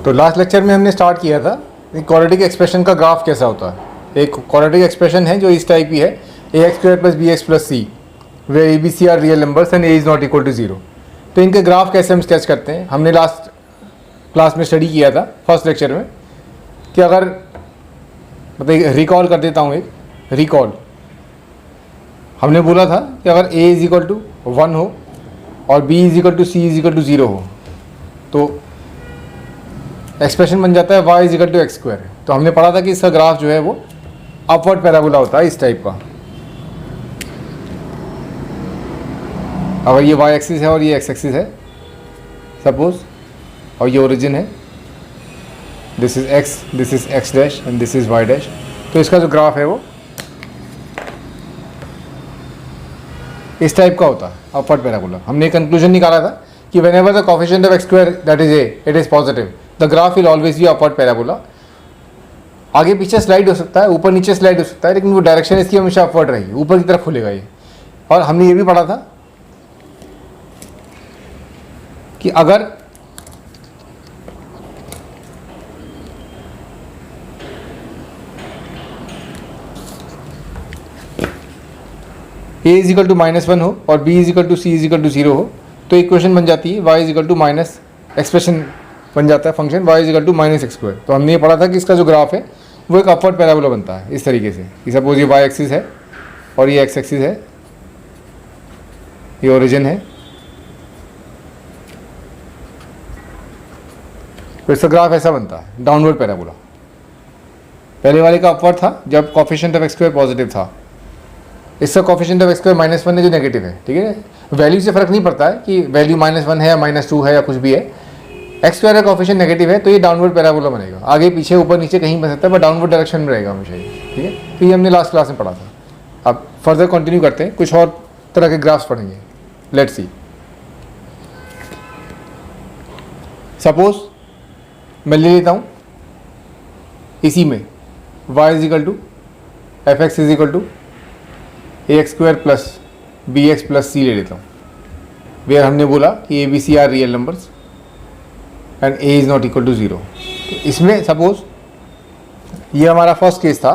तो last lecture में हमने स्टार्ट किया था क्वाड्रेटिक एक्सप्रेशन का ग्राफ कैसा होता है। एक क्वाड्रेटिक एक्सप्रेशन है जो इस टाइप की है, a x square plus b x plus c, where a b c are real numbers and a is not equal to zero. तो इनके ग्राफ कैसे हम स्केच करते हैं, हमने लास्ट क्लास में स्टडी किया था फर्स्ट लेक्चर में कि अगर मतलब रिकॉल कर देता हूँ, एक रिकॉल हमने बोला था कि अगर a इज इक्वल टू 1 हो और b is equal to c is equal to 0 हो तो एक्सप्रेशन बन जाता है y is equal to x square. तो हमने पढ़ा था कि इसका ग्राफ जो है वो अपवर्ड पैराबोला होता है इस टाइप का। अगर ये y एक्सिस है और ये x एक्सिस है सपोज, और ये ओरिजिन है, this is x dash and this is y dash, तो इसका जो ग्राफ है वो इस टाइप का होता है अपवर्ड पैराबोला। हमने कंक्लूजन निकाला था कि whenever the coefficient of x square that is a it is positive the graph will always be upward parabola. आगे पीछे स्लाइड हो सकता है, ऊपर नीचे स्लाइड हो सकता है, लेकिन वो डायरेक्शन इसकी हमेशा अपवर्ड रहेगी, ऊपर की तरफ खुलेगा ये। और हमने ये भी पढ़ा था कि अगर a इज इक्वल टू -1 हो और b is equal to c is equal to 0 हो तो इक्वेशन बन जाती है y is equal to minus, expression बन जाता है function y is equal to minus x square. तो हमने ये पढ़ा था कि इसका जो ग्राफ है वो एक अपवर्ड पैराबोला बनता है इस तरीके से कि सपोज ये y एक्सिस है और ये x एक्सिस है, ये ओरिजिन है, तो इसका ग्राफ ऐसा बनता है डाउनवर्ड पैराबोला। पहले वाले का अपवर्ड था जब coefficient of x square positive था, इसका कोएफिशिएंट ऑफ एक्स स्क्वायर -1 है जो नेगेटिव है। ठीक है, वैल्यू से फर्क नहीं पड़ता है कि वैल्यू -1 है या -2 है या कुछ भी है, एक्स स्क्वायर का कोएफिशिएंट नेगेटिव है तो ये डाउनवर्ड पैराबोला बनेगा। आगे पीछे ऊपर नीचे कहीं बन सकता है पर डाउनवर्ड डायरेक्शन में रहेगा हमेशा ये। ठीक है, तो ये हमने लास्ट क्लास में पढ़ा था। अब फर्दर कंटिन्यू करते हैं, कुछ और तरह के ग्राफ्स पढ़ेंगे। लेट्स सी, सपोज मैं ले लेता हूँ इसी में y is equal to f x is equal to a x square plus b x plus c ले लेता हूँ, वेयर हमने बोला कि a b c are real numbers and a is not equal to 0। तो इसमें सपोज ये हमारा फर्स्ट केस था,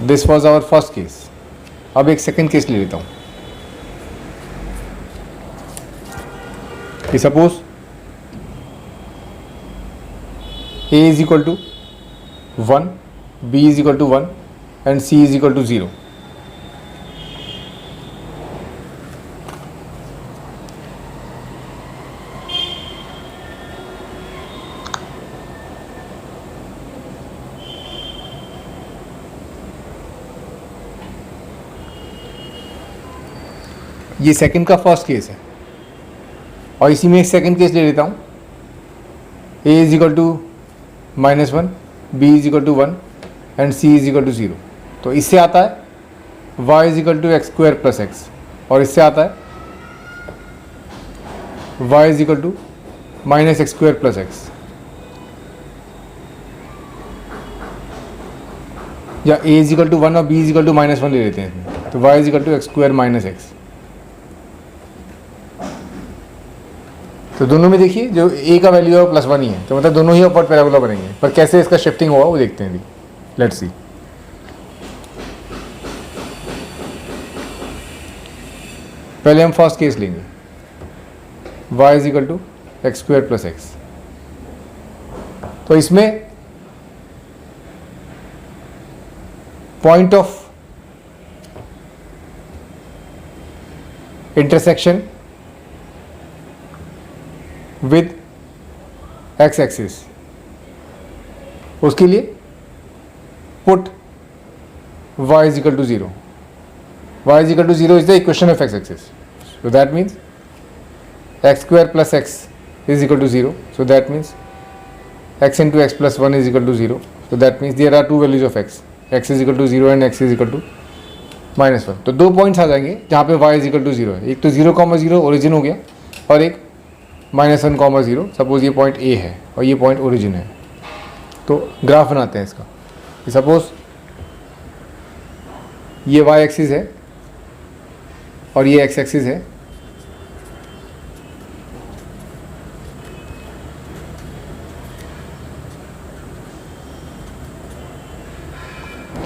this was our first case. अब एक सेकेंड केस ले लेता हूँ कि suppose a is equal to 1, b is equal to 1 and c is equal to 0। ये सेकंड का फर्स्ट केस है और इसी में एक सेकंड केस ले लेता हूँ, a is equal to -1, b is equal to 1 and c is equal to 0। तो इससे आता है y is equal to x square plus x और इससे आता है y is equal to minus x square plus x, या a इज इक्वल टू 1 और b इज इक्वल टू -1 ले लेते हैं तो y is equal to x square minus x. तो दोनों में देखिए जो a का वैल्यू है वो +1 ही है, तो मतलब दोनों ही अपवर्ड पैराबोला बनेंगे, पर कैसे इसका शिफ्टिंग होगा वो देखते हैं अभी। लेट्स सी, पहले हम फर्स्ट केस लेंगे y is equal to x square plus x. तो इसमें point of intersection with x axis, उसके लिए put y is equal to 0। y is equal to 0 is the equation of x axis, so that means x square plus x is equal to 0, so that means x into x plus 1 is equal to 0, so that means there are to values of x is equal to 0 and x is equal to -1। तो दो points आ जाएंगे जहाँ पे y is equal to 0 है, एक तो 0,0 origin हो गया और एक -1,0। सपोज ये पॉइंट A है और ये पॉइंट ओरिजिन है, तो ग्राफ बनाते हैं इसका। सपोज ये y एक्सिस है और ये एक्स एक्सिस है।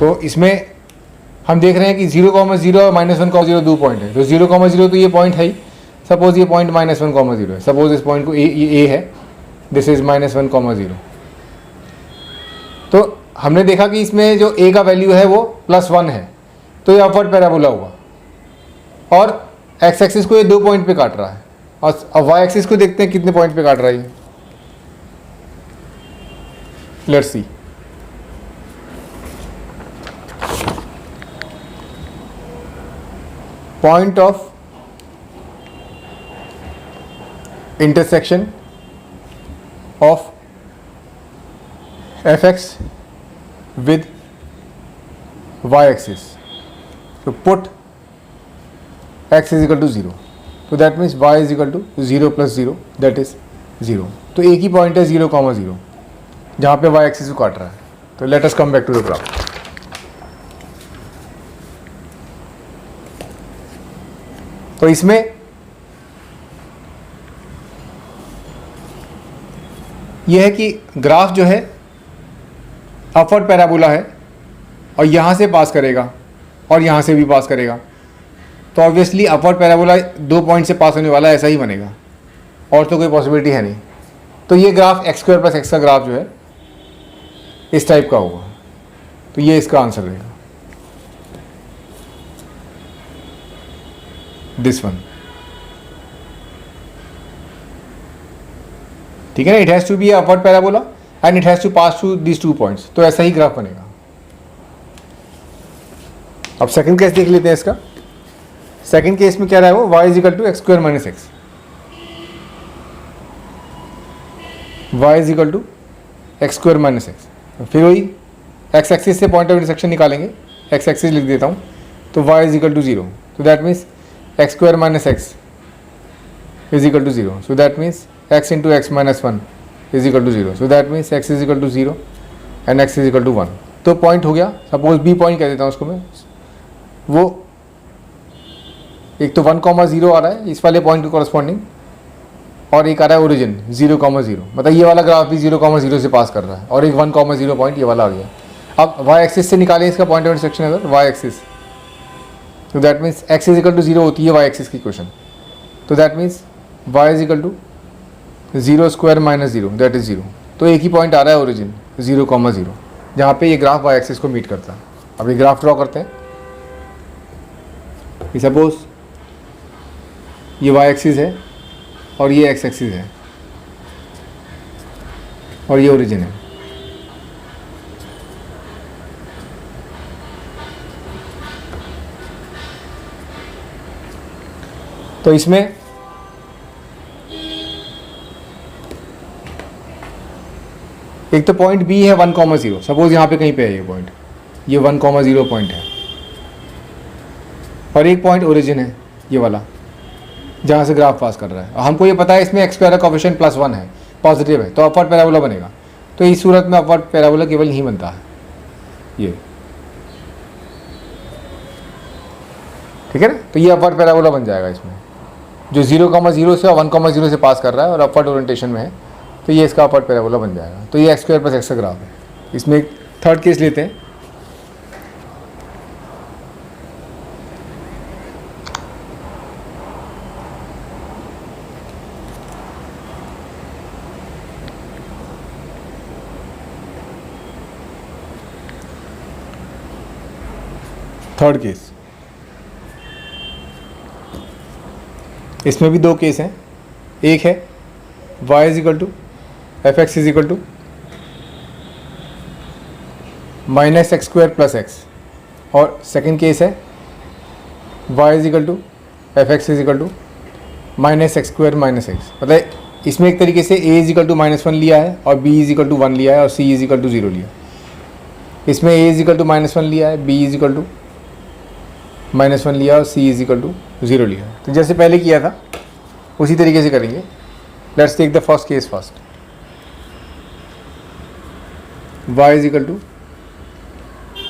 तो इसमें हम देख रहे हैं कि 0,0 और -1,0 दो पॉइंट है। तो 0,0 तो ये पॉइंट है ही। सपोज ये पॉइंट -1,0 है। सपोज इस पॉइंट को ए है, दिस इज -1,0। तो हमने देखा कि इसमें जो ए का वैल्यू है वो +1 है, तो ये अपवर्ड पैराबोला हुआ। और एक्स एक्सिस को ये 2 पॉइंट पे काट रहा है, और अब वाई एक्सिस को देखते हैं कितने पॉइंट पे काट रहा है ये। Let's see. Point of intersection of fx with y axis. So put x is equal to 0. So that means y is equal to 0 plus 0, that is 0. तो एक ही पॉइंट है 0,0 जहाँ पे y axis को काट रहा है। तो let us come back to the graph. तो इसमें यह है कि ग्राफ जो है अपवर्ड पैराबोला है, और यहाँ से पास करेगा और यहाँ से भी पास करेगा। तो ऑब्वियसली अपवर्ड पैराबोला 2 पॉइंट से पास होने वाला ऐसा ही बनेगा, और तो कोई पॉसिबिलिटी है नहीं। तो ये ग्राफ x² + x का ग्राफ जो है इस टाइप का होगा। तो ये इसका आंसर रहेगा, दिस वन। ठीक है ना। It has to be upward parabola and it has to pass through these 2 points. तो ऐसा ही ग्राफ बनेगा। अब सेकंड केस देख लेते हैं इसका। सेकंड केस में क्या रहा है वो, y is equal to x² - x। y is equal to x² - x। फिर वही x एक्सिस से पॉइंट ऑफ इंटरसेक्शन निकालेंगे। x एक्सिस लिख देता हूँ। तो y इज इक्वल टू 0। तो that means x² - x is equal to 0। So that means x into x minus 1 is equal to 0. So that means x is equal to 0 and x is equal to 1. तो point हो गया। Suppose b point कह देता हूँ उसको मैं। वो एक तो 1,0 आ रहा है इस वाले पॉइंट के कॉरस्पॉन्डिंग, और एक आ रहा है ओरिजिन 0,0। मतलब ये वाला ग्राफ भी 0,0 से पास कर रहा है, और एक 1,0 पॉइंट ये वाला आ गया। अब y एक्सिस से निकालें इसका पॉइंट ऑफ इंटरसेक्शन अगर y एक्सिस। तो that means x is equal to 0 होती है y एक्सिस की क्वेश्चन। तो that means y is equal to 0² - 0, that is 0। तो एक ही पॉइंट आ रहा है ओरिजिन 0,0, जहाँ पे ये ग्राफ y एक्सिस को मीट करता है। अब ये ग्राफ ड्रॉ करते हैं। सपोज ये y एक्सिस है और ये x एक्सिस है और ये ओरिजिन है। तो इसमें एक तो पॉइंट B है 1,0। सपोज यहाँ पे कहीं पे है ये पॉइंट, ये 1,0 पॉइंट है, और एक पॉइंट ओरिजिन है ये वाला जहाँ से ग्राफ पास कर रहा है। और हमको ये पता है इसमें x² का कोएफिशिएंट +1 है, पॉजिटिव है, तो अपवर्ड पैराबोला बनेगा। तो इस सूरत में अपवर्ड पैराबोला केवल नहीं बनता है ये। ठीक है ना। तो ये अपवर्ड पैराबोला बन जाएगा इसमें, जो 0,0 से और 1,0 से पास कर रहा है और अपवर्ड ओरिएंटेशन में है। तो ये इसका अपवर्ड पैराबोला बन जाएगा। तो ये x² + x का ग्राफ है। इसमें एक थर्ड केस लेते हैं। थर्ड केस, इसमें भी 2 केस हैं। एक है y is equal to fx is equal to -x² + x, और सेकंड केस है y is equal to fx is equal to -x² - x। मतलब इसमें एक तरीके से a इज इक्वल टू -1 लिया है और b इज इक्वल टू 1 लिया है और c इज इक्वल टू 0 लिया। इसमें a इज इक्वल टू -1 लिया है, b इज इक्वल टू -1 लिया और c इज इक्वल टू 0 लिया। तो जैसे पहले किया था उसी तरीके से करेंगे। Let's take the first case first. y is equal to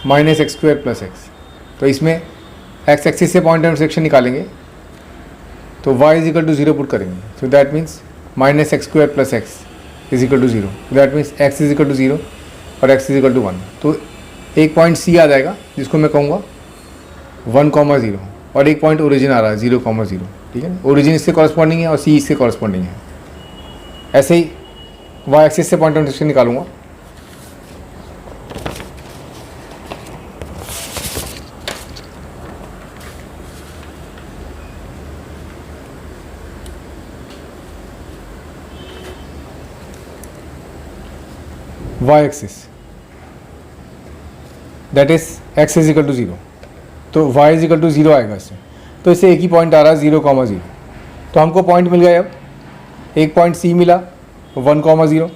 -x² + x। तो इसमें x एक्सिस से पॉइंट ऑफ इंटरसेक्शन निकालेंगे। तो y is equal to 0 put करेंगे, so that means minus x square plus x is equal to 0, that means x is equal to 0 और x is equal to 1। तो एक point C आ जाएगा जिसको मैं कहूँगा 1,0 और एक पॉइंट ओरिजिन आ रहा है 0,0, ठीक है। ओरिजिन इससे कॉरस्पॉन्डिंग है और C इससे कॉरस्पॉन्डिंग है। ऐसे ही y एक्सिस से पॉइंट ऑफ इंटरसेक्शन निकालूंगा, y axis that is x is equal to 0, तो y इज इक्वल टू 0 आएगा इससे। तो इससे एक ही पॉइंट आ रहा है 0,0, तो हमको पॉइंट मिल गए। अब एक पॉइंट C मिला 1,0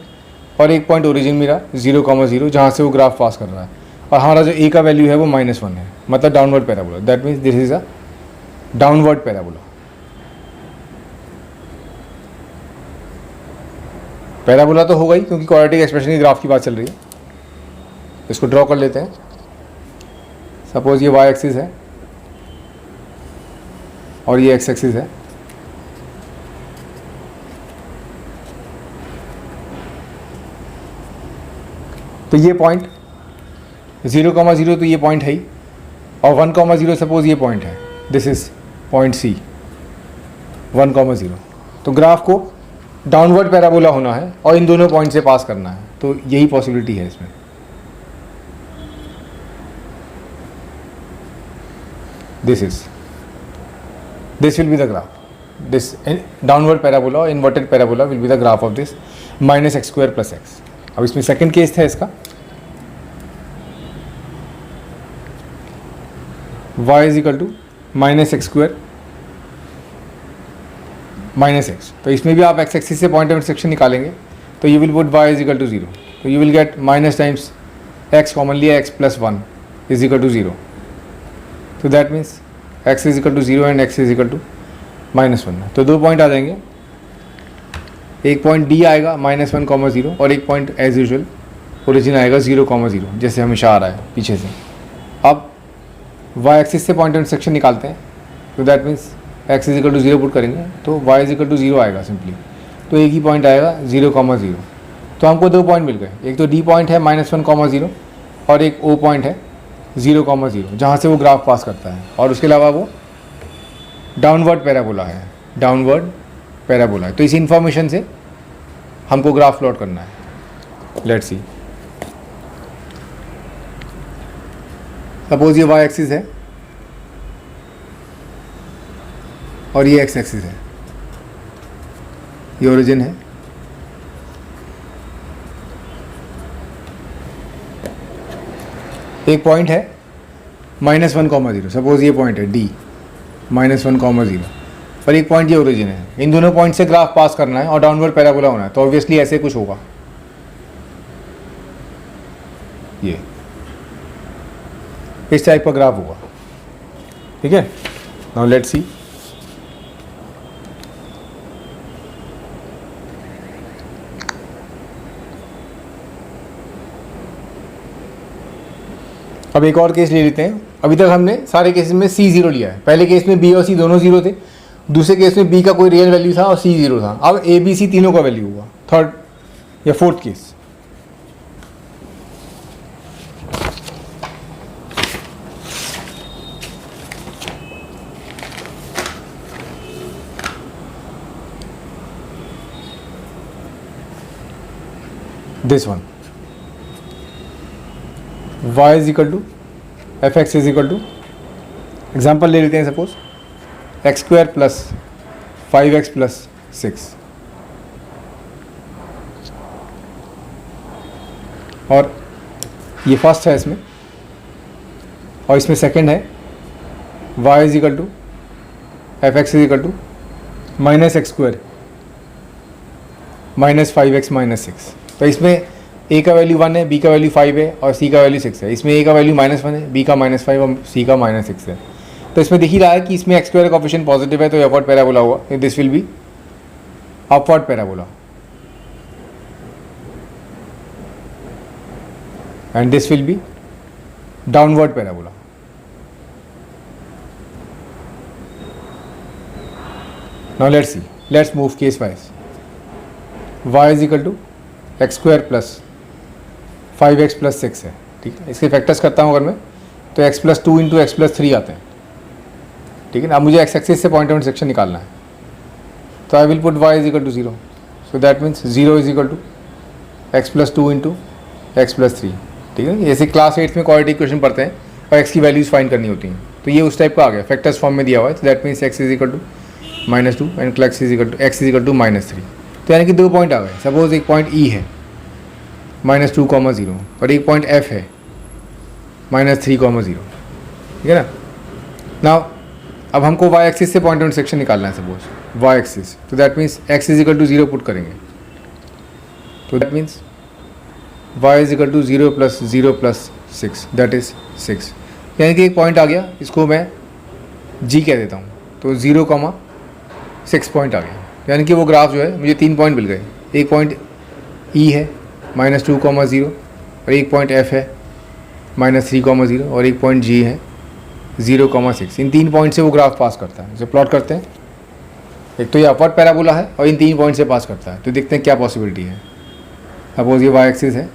और एक पॉइंट ओरिजिन मिला 0,0 जहाँ से वो ग्राफ पास कर रहा है, और हमारा जो A का वैल्यू है वो -1 है, मतलब downward parabola. That means this is a downward parabola. Parabola तो होगा ही क्योंकि क्वाड्रेटिक एक्सप्रेशन की ग्राफ की बात चल रही है। इसको ड्रॉ कर लेते हैं। सपोज ये y एक्सिस है और ये x एक्सिस है। तो ये पॉइंट 0,0 तो ये पॉइंट है ही, और 1,0 सपोज ये पॉइंट है, दिस इज पॉइंट C 1,0। तो ग्राफ को डाउनवर्ड पैराबोला होना है और इन दोनों पॉइंट से पास करना है, तो यही पॉसिबिलिटी है इसमें। this will be the graph, this downward parabola or inverted parabola will be the graph of this minus x square plus x। अब इसमें सेकंड केस था इसका, y is equal to minus x square minus x। तो इसमें भी आप x axis से point of intersection निकालेंगे, तो you will put y is equal to 0, तो you will get minus times x common लिया, x plus 1 is equal to 0, तो that means x is equal to 0 and x is equal to -1। तो दो point आ जाएंगे, एक point D आएगा -1,0 और एक पॉइंट एज यूजुअल ओरिजिन आएगा 0,0, जैसे हमेशा आ रहा है पीछे से। अब y एक्सिस से पॉइंट ऑफ इंटरसेक्शन निकालते हैं, तो that means x is equal to 0 put करेंगे, तो y इज इक्वल टू 0 आएगा सिंपली। तो एक ही पॉइंट आएगा 0,0। तो हमको दो पॉइंट मिल गए, एक तो D पॉइंट है -1,0 और एक O पॉइंट है 0,0 जहाँ से वो ग्राफ पास करता है, और उसके अलावा वो डाउनवर्ड पैराबोला है, डाउनवर्ड पैराबोला है। तो इस इंफॉर्मेशन से हमको ग्राफ प्लॉट करना है। लेट्स सी, सपोज ये y एक्सिस है और ये x एक्सिस है, ये ओरिजिन है, एक पॉइंट है -1,0, सपोज ये पॉइंट है D -1,0 और एक पॉइंट ये ओरिजिन है। इन दोनों पॉइंट से ग्राफ पास करना है और डाउनवर्ड पैराबोला होना है, तो ऑब्वियसली ऐसे कुछ होगा, ये इस टाइप का ग्राफ होगा, ठीक है। नाउ लेट्स सी, अब एक और केस ले लेते हैं। अभी तक हमने सारे केसेस में C0 लिया है। पहले केस में B और C दोनों 0 थे, दूसरे केस में B का कोई रियल वैल्यू था और C 0 था। अब A B C तीनों का वैल्यू हुआ, थर्ड या fourth case. This one, y is equal to fx is equal to, example ले लेते हैं, suppose x square plus 5x plus 6, और ये फर्स्ट है इसमें, और इसमें सेकंड है y is equal to fx is equal to minus x square minus 5x minus 6। तो इसमें a का वैल्यू 1 है, b का वैल्यू 5 है और c का वैल्यू 6 है। इसमें a का वैल्यू -1 है, b का -5 और c का -6 है। तो इसमें दिख ही रहा है कि इसमें एक्स स्क्वायर का कोफिशिएंट पॉजिटिव है, तो अपवर्ड पैराबोला हुआ, this will be upward parabola and this will be downward parabola. Now let's move case wise. y is equal to x square plus 5x plus 6 है. ठीक है, इसके factors करता हूँ अगर मैं, तो x plus 2 into x plus 3 आते हैं. ठीक है ना. अब मुझे एक्स एक्सिस से पॉइंट इंटरसेक्शन निकालना है, तो I will put y is equal to 0. So that means 0 is equal to x plus 2 into x plus 3. ठीक है, जैसे क्लास 8 में क्वाड्रेटिक इक्वेशन पढ़ते हैं और x की वैल्यूज फाइंड करनी होती हैं, तो ये उस टाइप का आ गया, फैक्टर्स फॉर्म में दिया हुआ है. तो that means x is equal to -2 and x is equal to -3. तो यानी कि 2 पॉइंट आ गए. सपोज एक पॉइंट E है -2,0 और एक पॉइंट F है -3,0. ठीक है ना. नाउ अब हमको y एक्सिस से पॉइंट इंटरसेक्शन निकालना है, सपोज y एक्सिस. तो that means x is equal to 0 put करेंगे. तो that means y is equal to 0 plus 0 plus 6 that is 6. यानी कि एक पॉइंट आ गया, इसको मैं g कह देता हूँ. तो 0,6 पॉइंट आ गया. यानी कि वो ग्राफ जो है, मुझे 3 पॉइंट मिल गए. एक पॉइंट E है -2,0 और एक पॉइंट F है -3,0 और एक पॉइंट G है 0,6. इन 3 पॉइंट से वो ग्राफ पास करता है. इसे प्लॉट करते हैं. एक तो ये अपवर्ड पैराबोला है और इन 3 पॉइंट से पास करता है. तो देखते हैं क्या पॉसिबिलिटी है. सपोज ये y एक्सिस है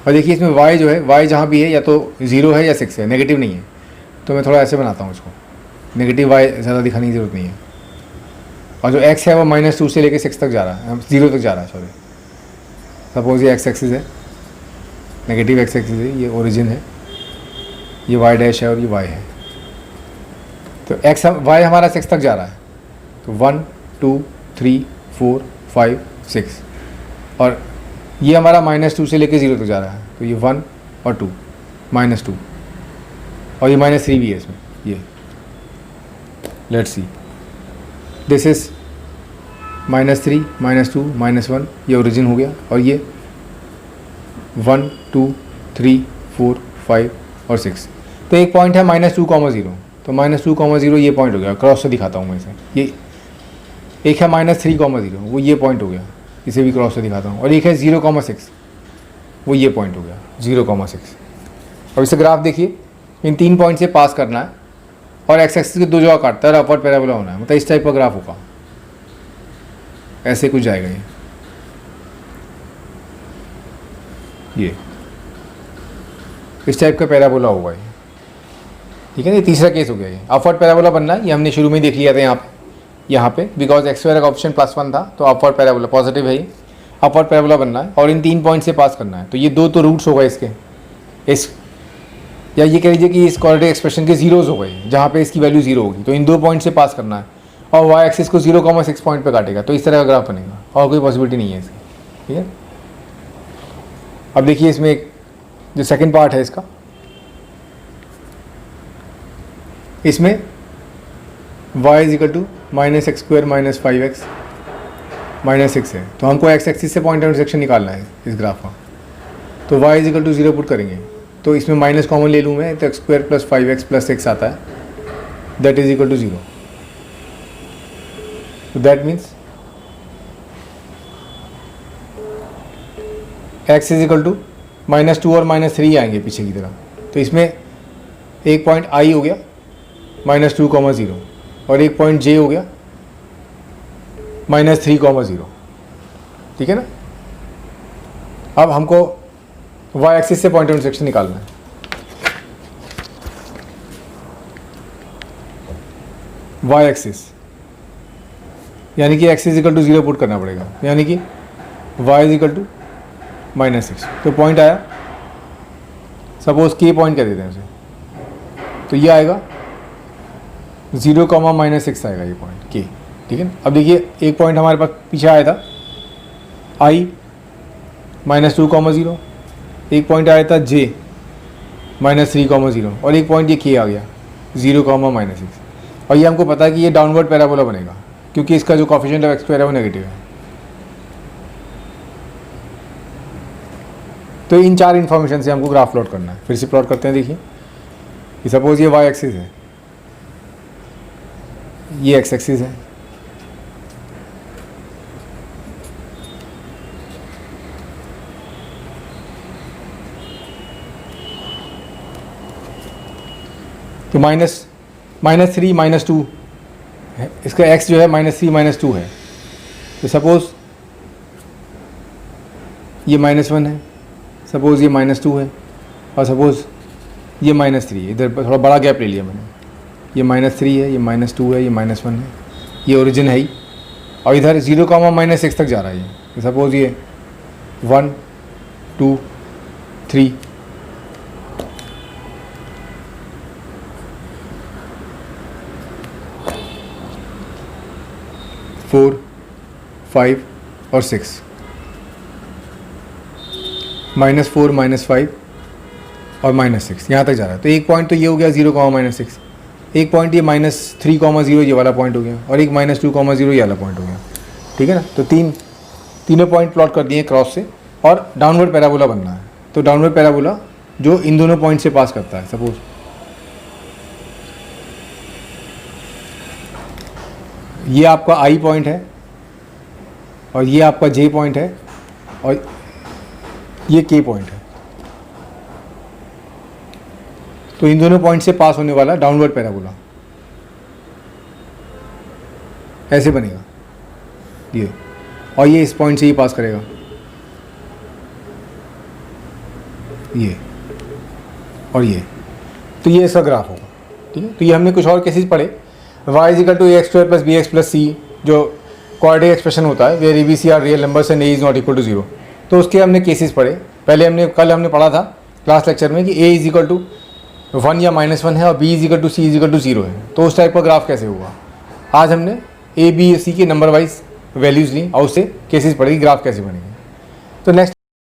और देखिए इसमें y जो है, y जहाँ भी है या तो 0 है या 6 है, नेगेटिव नहीं है. तो मैं थोड़ा ऐसे बनाता हूँ इसको, नेगेटिव y ज़्यादा दिखाने की ज़रूरत नहीं है. और जो x है वो -2 से लेकर 6 तक जा रहा है, 0 तक जा रहा है, सॉरी. सपोज ये x एक्सिस है, नेगेटिव x एक्सिस है, ये ओरिजिन है, ये y डैश है और ये y है. तो y हमारा 6 तक जा रहा है. तो 1 2 3 4 5 6 और ये हमारा -2 से लेकर 0 तक जा रहा है. तो ये 1 और 2 -2 और ये -3 भी है इसमें. ये लेट्स सी, दिस इज -3 -2 -1, ये ओरिजिन हो गया. और ये 1 2 3 4 5 और 6. तो एक पॉइंट है -2,0. तो -2,0 ये पॉइंट हो गया. क्रॉस से दिखाता हूँ मैं इसे. ये एक है -3,0 वो ये पॉइंट हो गया, इसे भी क्रॉस से दिखाता हूँ. और एक है 0,6 वो ये पॉइंट हो गया 0,6. अब इसे ग्राफ देखिए, इन 3 पॉइंट से पास करना है और एक्स एक्सिस की 2 जगह काटता है और अपवर्ड पैराबोला होना है. मतलब इस टाइप का ग्राफ होगा, ऐसे कुछ जाएगा ये इस टाइप का पैराबोला होगा ये. ठीक है ना. ये तीसरा केस हो गया. ये अपवर्ड पैराबोला बनना है, ये हमने शुरू में देख लिया था यहाँ पे बिकॉज एक्स स्क्वायर का ऑप्शन +1 था. तो अपवर्ड पैराबोला पॉजिटिव है, ये अपवर्ड पैराबोला बनना है और इन 3 पॉइंट से पास करना है. तो ये 2 तो रूट्स हो गए इसके, इस या ये कह लीजिए कि इस क्वाड्रेटिक एक्सप्रेशन के जीरोज़ हो गए जहाँ पे इसकी वैल्यू 0 होगी. तो इन 2 पॉइंट से पास करना है और y एक्सिस को 0,6 पॉइंट पे काटेगा. तो इस तरह का ग्राफ बनेगा और कोई पॉसिबिलिटी नहीं है इसकी. ठीक है. अब देखिए इसमें एक जो सेकंड पार्ट है इसका, इसमें y is equal to -x² -5x -6 है. तो हमको x एक्सिस से पॉइंट इंटरसेक्शन निकालना है इस ग्राफ का. तो y is equal to 0 put करेंगे. तो इसमें माइनस कॉमन ले लूँ मैं, तो x² + 5x + 6 आता है, दैट इज इक्वल टू 0. तो that means x is equal to -2 और -3 आएंगे पीछे की तरफ. तो इसमें एक पॉइंट i हो गया -2,0 और एक पॉइंट j हो गया -3,0. ठीक है ना. अब हमको y एक्सिस से पॉइंट इंटरसेक्शन निकालना है. y एक्सिस यानी कि x is equal to 0 put करना पड़ेगा. यानी कि y इज इक्वल टू -6. तो पॉइंट आया, सपोज k पॉइंट कह देते हैं उसे. तो ये आएगा 0,-6 आएगा ये पॉइंट k. ठीक है. अब देखिए एक पॉइंट हमारे पास पीछे आया था i -2,0, एक पॉइंट आया था j -3,0 और एक पॉइंट ये k आ गया 0,-6. और ये हमको पता है कि ये डाउनवर्ड पैराबोला बनेगा क्योंकि इसका जो कोएफिशिएंट ऑफ x² है वो नेगेटिव है. तो इन 4 इन्फॉर्मेशन से हमको ग्राफ प्लॉट करना है. फिर से प्लॉट करते हैं. देखिए कि सपोज ये y एक्सिस है, ये x एक्सिस है, तो -3 -2 इसका x जो है -3 -2 है, तो सपोज़ ये -1 है, सपोज़ ये -2 है, और सपोज़ ये -3 है। इधर थोड़ा बड़ा गैप ले लिया मैंने, ये -3 है, ये -2 है, ये -1 है, ये ओरिजिन है ही, और इधर 0, -6 तक जा रहा है ये। सपोज़ ये 1 2 3 4 5 और 6, -4 -5 और -6 यहाँ तक जा रहा है। तो एक पॉइंट तो ये हो गया 0, -6, एक पॉइंट ये -3, 0 ये वाला पॉइंट हो गया, और एक -2, 0 ये वाला पॉइंट हो गया। ठीक है ना। तो तीनों पॉइंट प्लॉट कर दिए क्रॉस से, और डाउनवर्ड पैराबोला बनना है। तो डाउनवर्ड पैराबोला जो इन दोनों पॉइंट से पास करता है, सपोज ये आपका आई पॉइंट है, और ये आपका जे पॉइंट है, और ये के पॉइंट है। तो इन दोनों पॉइंट से पास होने वाला डाउनवर्ड पैराबोला ऐसे बनेगा ये, और ये इस पॉइंट से ही पास करेगा ये, और ये। तो ये इसका ग्राफ होगा। ठीक है। तो ये हमने कुछ और केसेस पढ़े, y = ax² + bx + c, जो क्वाड्रेटिक एक्सप्रेशन होता है where ABC are real numbers and a is not equal to 0। तो उसके हमने केसेस पढ़े। पहले कल हमने पढ़ा था क्लास लेक्चर में कि a = 1 या -1 है, और b = c = 0 है। तो उस टाइप का ग्राफ कैसे होगा। आज हमने a b c के नंबर वाइज वैल्यूज़ ली और उससे केसेस पढ़े कि ग्राफ कैसे बनेंगे। तो नेक्स्ट